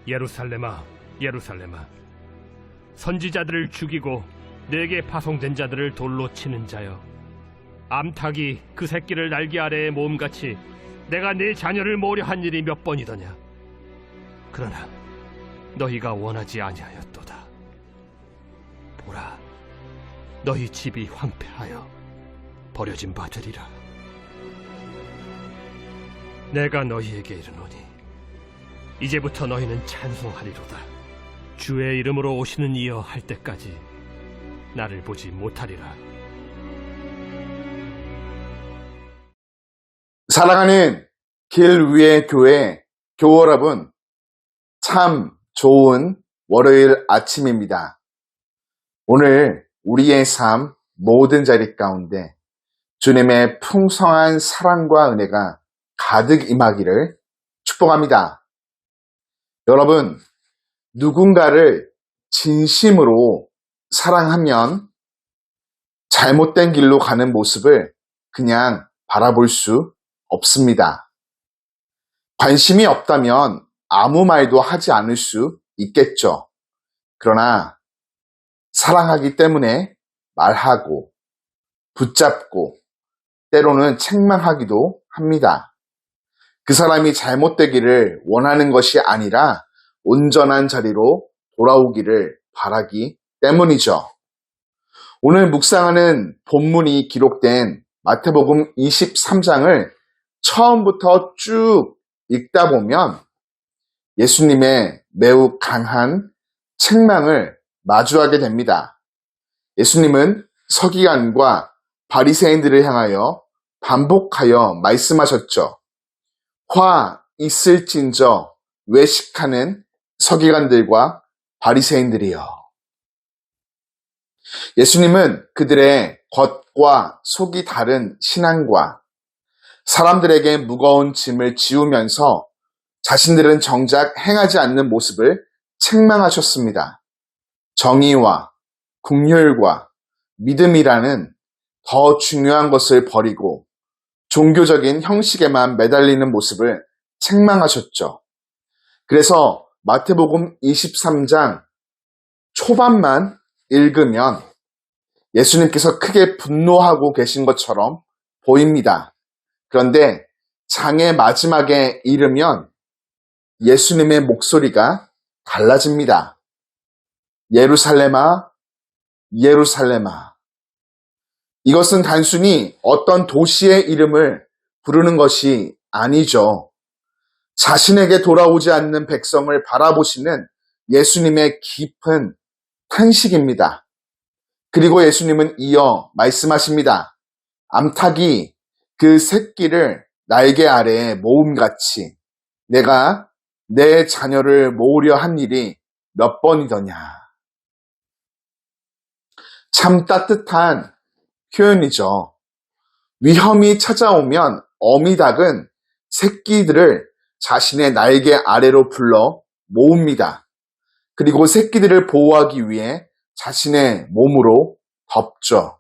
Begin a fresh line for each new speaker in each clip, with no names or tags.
예루살렘아, 예루살렘아, 선지자들을 죽이고 내게 파송된 자들을 돌로 치는 자여, 암탉이 그 새끼를 날개 아래에 모음같이 내가 네 자녀를 모으려 한 일이 몇 번이더냐. 그러나 너희가 원하지 아니하였도다. 보라, 너희 집이 황폐하여 버려진 바 되리라. 내가 너희에게 이르노니 이제부터 너희는 찬송하리로다. 주의 이름으로 오시는 이여 할 때까지 나를 보지 못하리라.
사랑하는 길 위의 교회 교회, 참 좋은 월요일 아침입니다. 오늘 우리의 삶 모든 자리 가운데 주님의 풍성한 사랑과 은혜가 가득 임하기를 축복합니다. 여러분, 누군가를 진심으로 사랑하면 잘못된 길로 가는 모습을 그냥 바라볼 수 없습니다. 관심이 없다면 아무 말도 하지 않을 수 있겠죠. 그러나 사랑하기 때문에 말하고 붙잡고 때로는 책망하기도 합니다. 그 사람이 잘못되기를 원하는 것이 아니라 온전한 자리로 돌아오기를 바라기 때문이죠. 오늘 묵상하는 본문이 기록된 마태복음 23장을 처음부터 쭉 읽다 보면 예수님의 매우 강한 책망을 마주하게 됩니다. 예수님은 서기관과 바리새인들을 향하여 반복하여 말씀하셨죠. 화 있을진저 외식하는 서기관들과 바리새인들이여. 예수님은 그들의 겉과 속이 다른 신앙과 사람들에게 무거운 짐을 지우면서 자신들은 정작 행하지 않는 모습을 책망하셨습니다. 정의와 긍휼과 믿음이라는 더 중요한 것을 버리고 종교적인 형식에만 매달리는 모습을 책망하셨죠. 그래서 마태복음 23장 초반만 읽으면 예수님께서 크게 분노하고 계신 것처럼 보입니다. 그런데 장의 마지막에 이르면 예수님의 목소리가 달라집니다. 예루살렘아, 예루살렘아. 이것은 단순히 어떤 도시의 이름을 부르는 것이 아니죠. 자신에게 돌아오지 않는 백성을 바라보시는 예수님의 깊은 탄식입니다. 그리고 예수님은 이어 말씀하십니다. 암탉이 그 새끼를 날개 아래에 모음같이 내가 내 자녀를 모으려 한 일이 몇 번이더냐. 참 따뜻한 표현이죠. 위험이 찾아오면 어미닭은 새끼들을 자신의 날개 아래로 불러 모읍니다. 그리고 새끼들을 보호하기 위해 자신의 몸으로 덮죠.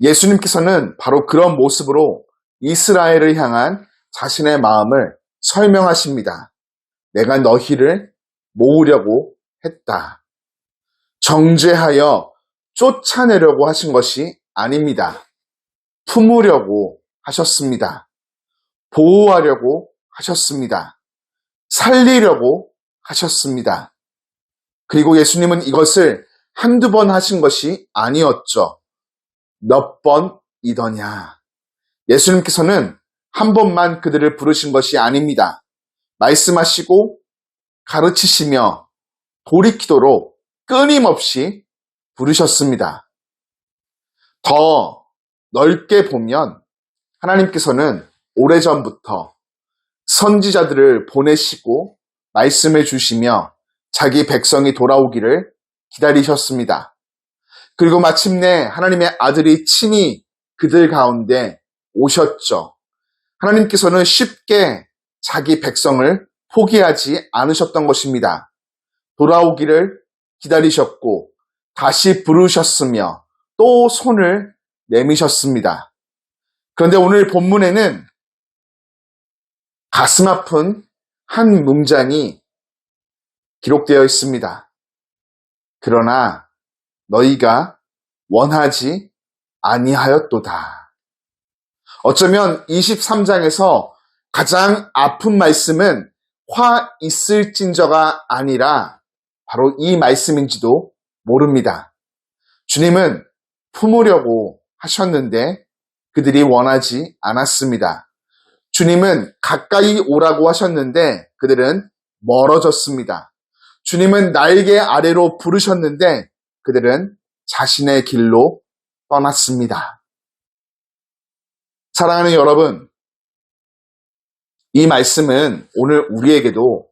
예수님께서는 바로 그런 모습으로 이스라엘을 향한 자신의 마음을 설명하십니다. 내가 너희를 모으려고 했다. 정죄하여 쫓아내려고 하신 것이 아닙니다. 품으려고 하셨습니다. 보호하려고 하셨습니다. 살리려고 하셨습니다. 그리고 예수님은 이것을 한두 번 하신 것이 아니었죠. 몇 번이더냐. 예수님께서는 한 번만 그들을 부르신 것이 아닙니다. 말씀하시고 가르치시며 돌이키도록 끊임없이 부르셨습니다. 더 넓게 보면 하나님께서는 오래전부터 선지자들을 보내시고 말씀을 주시며 자기 백성이 돌아오기를 기다리셨습니다. 그리고 마침내 하나님의 아들이 친히 그들 가운데 오셨죠. 하나님께서는 쉽게 자기 백성을 포기하지 않으셨던 것입니다. 돌아오기를 기다리셨고 다시 부르셨으며 또 손을 내미셨습니다. 그런데 오늘 본문에는 가슴 아픈 한 문장이 기록되어 있습니다. 그러나 너희가 원하지 아니하였도다. 어쩌면 23장에서 가장 아픈 말씀은 화 있을진저가 아니라 바로 이 말씀인지도 모릅니다. 주님은 품으려고 하셨는데 그들이 원하지 않았습니다. 주님은 가까이 오라고 하셨는데 그들은 멀어졌습니다. 주님은 날개 아래로 부르셨는데 그들은 자신의 길로 떠났습니다. 사랑하는 여러분, 이 말씀은 오늘 우리에게도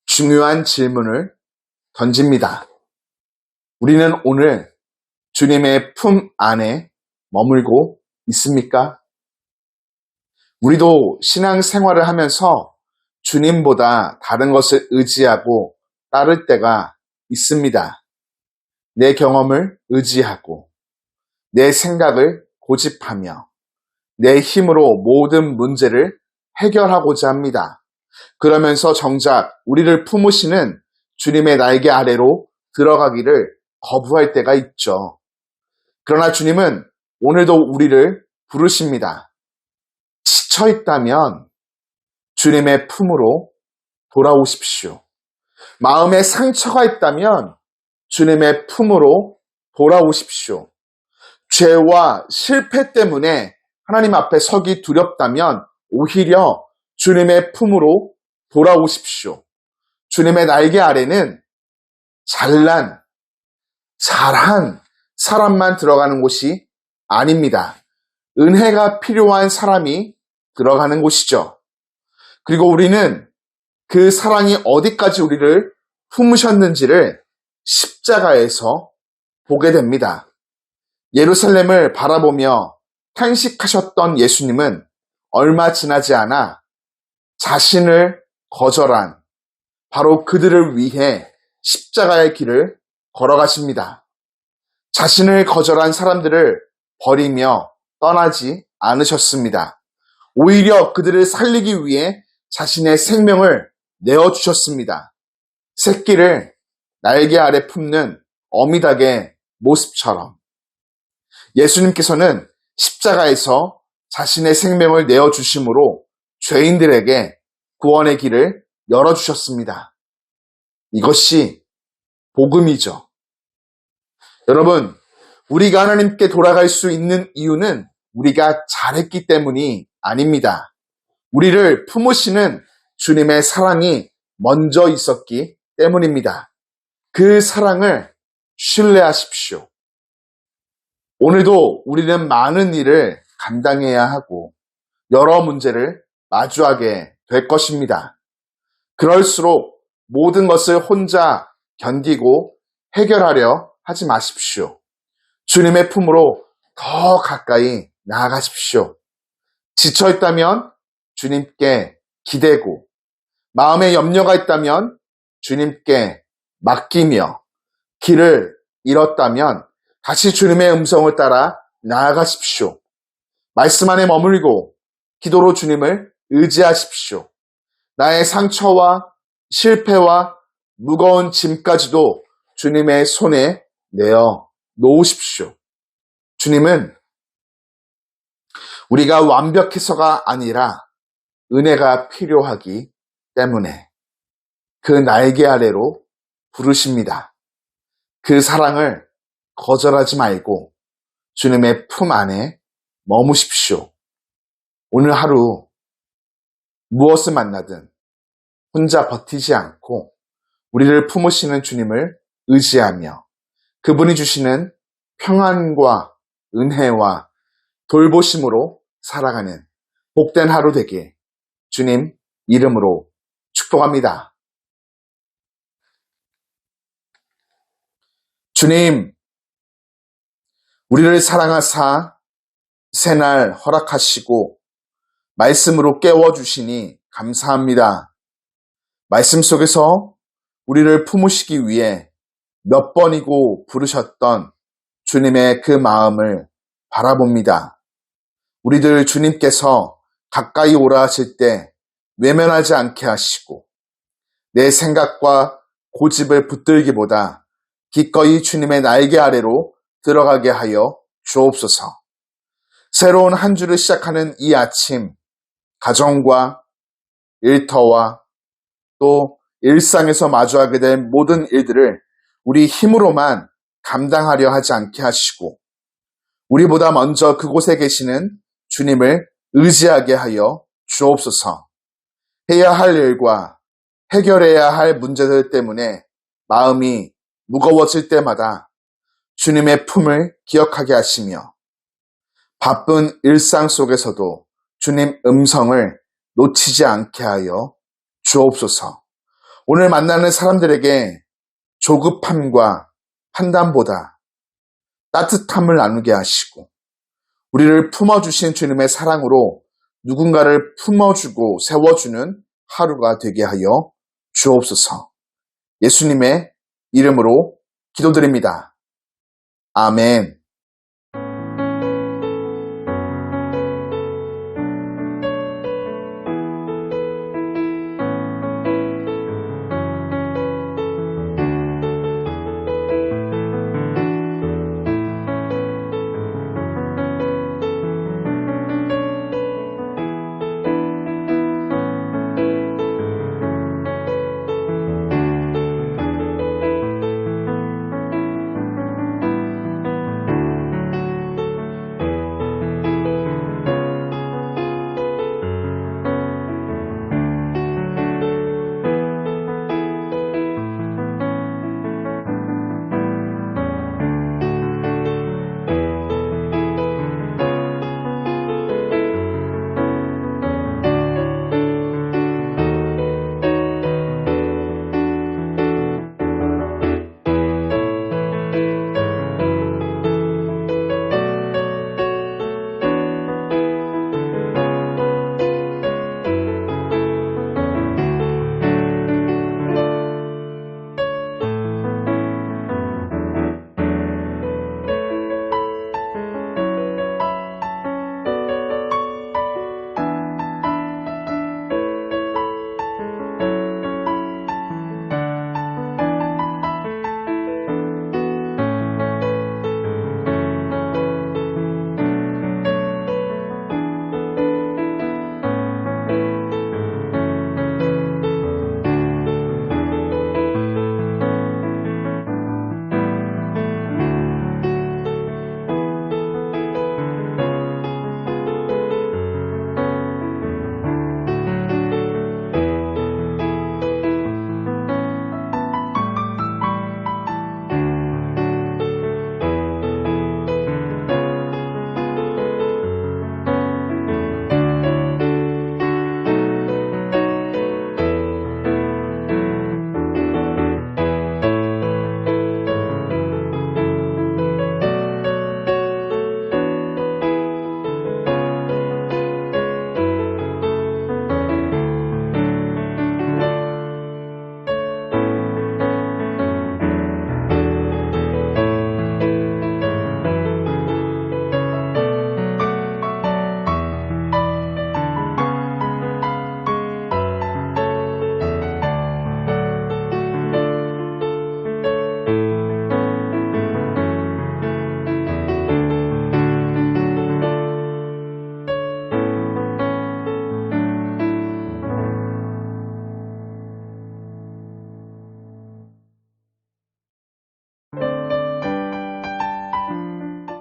중요한 질문을 던집니다. 우리는 오늘 주님의 품 안에 머물고 있습니까? 우리도 신앙생활을 하면서 주님보다 다른 것을 의지하고 따를 때가 있습니다. 내 경험을 의지하고 내 생각을 고집하며 내 힘으로 모든 문제를 해결하고자 합니다. 그러면서 정작 우리를 품으시는 주님의 날개 아래로 들어가기를 거부할 때가 있죠. 그러나 주님은 오늘도 우리를 부르십니다. 지쳐 있다면 주님의 품으로 돌아오십시오. 마음에 상처가 있다면 주님의 품으로 돌아오십시오. 죄와 실패 때문에 하나님 앞에 서기 두렵다면 오히려 주님의 품으로 돌아오십시오. 주님의 날개 아래는 잘난, 잘한 사람만 들어가는 곳이 아닙니다. 은혜가 필요한 사람이 들어가는 곳이죠. 그리고 우리는 그 사랑이 어디까지 우리를 품으셨는지를 십자가에서 보게 됩니다. 예루살렘을 바라보며 탄식하셨던 예수님은 얼마 지나지 않아 자신을 거절한 바로 그들을 위해 십자가의 길을 걸어가십니다. 자신을 거절한 사람들을 버리며 떠나지 않으셨습니다. 오히려 그들을 살리기 위해 자신의 생명을 내어주셨습니다. 새끼를 날개 아래 품는 어미닭의 모습처럼 예수님께서는 십자가에서 자신의 생명을 내어주심으로 죄인들에게 구원의 길을 열어주셨습니다. 이것이 복음이죠. 여러분, 우리가 하나님께 돌아갈 수 있는 이유는 우리가 잘했기 때문이 아닙니다. 우리를 품으시는 주님의 사랑이 먼저 있었기 때문입니다. 그 사랑을 신뢰하십시오. 오늘도 우리는 많은 일을 감당해야 하고 여러 문제를 마주하게 될 것입니다. 그럴수록 모든 것을 혼자 견디고 해결하려 하지 마십시오. 주님의 품으로 더 가까이 나아가십시오. 지쳐있다면 주님께 기대고 마음에 염려가 있다면 주님께 맡기며 길을 잃었다면 다시 주님의 음성을 따라 나아가십시오. 말씀 안에 머물고 기도로 주님을 의지하십시오. 나의 상처와 실패와 무거운 짐까지도 주님의 손에 내어 놓으십시오. 주님은 우리가 완벽해서가 아니라 은혜가 필요하기 때문에 그 날개 아래로 부르십니다. 그 사랑을 거절하지 말고 주님의 품 안에 머무십시오. 오늘 하루 무엇을 만나든 혼자 버티지 않고 우리를 품으시는 주님을 의지하며 그분이 주시는 평안과 은혜와 돌보심으로 살아가는 복된 하루 되길 주님 이름으로 축복합니다. 주님, 우리를 사랑하사 새날 허락하시고 말씀으로 깨워주시니 감사합니다. 말씀 속에서 우리를 품으시기 위해 몇 번이고 부르셨던 주님의 그 마음을 바라봅니다. 우리들 주님께서 가까이 오라 하실 때 외면하지 않게 하시고 내 생각과 고집을 붙들기보다 기꺼이 주님의 날개 아래로 들어가게 하여 주옵소서. 새로운 한 주를 시작하는 이 아침, 가정과 일터와 또 일상에서 마주하게 될 모든 일들을 우리 힘으로만 감당하려 하지 않게 하시고 우리보다 먼저 그곳에 계시는 주님을 의지하게 하여 주옵소서. 해야 할 일과 해결해야 할 문제들 때문에 마음이 무거워질 때마다 주님의 품을 기억하게 하시며 바쁜 일상 속에서도 주님 음성을 놓치지 않게 하여 주옵소서. 오늘 만나는 사람들에게 조급함과 판단보다 따뜻함을 나누게 하시고 우리를 품어주신 주님의 사랑으로 누군가를 품어주고 세워주는 하루가 되게 하여 주옵소서. 예수님의 이름으로 기도드립니다. 아멘.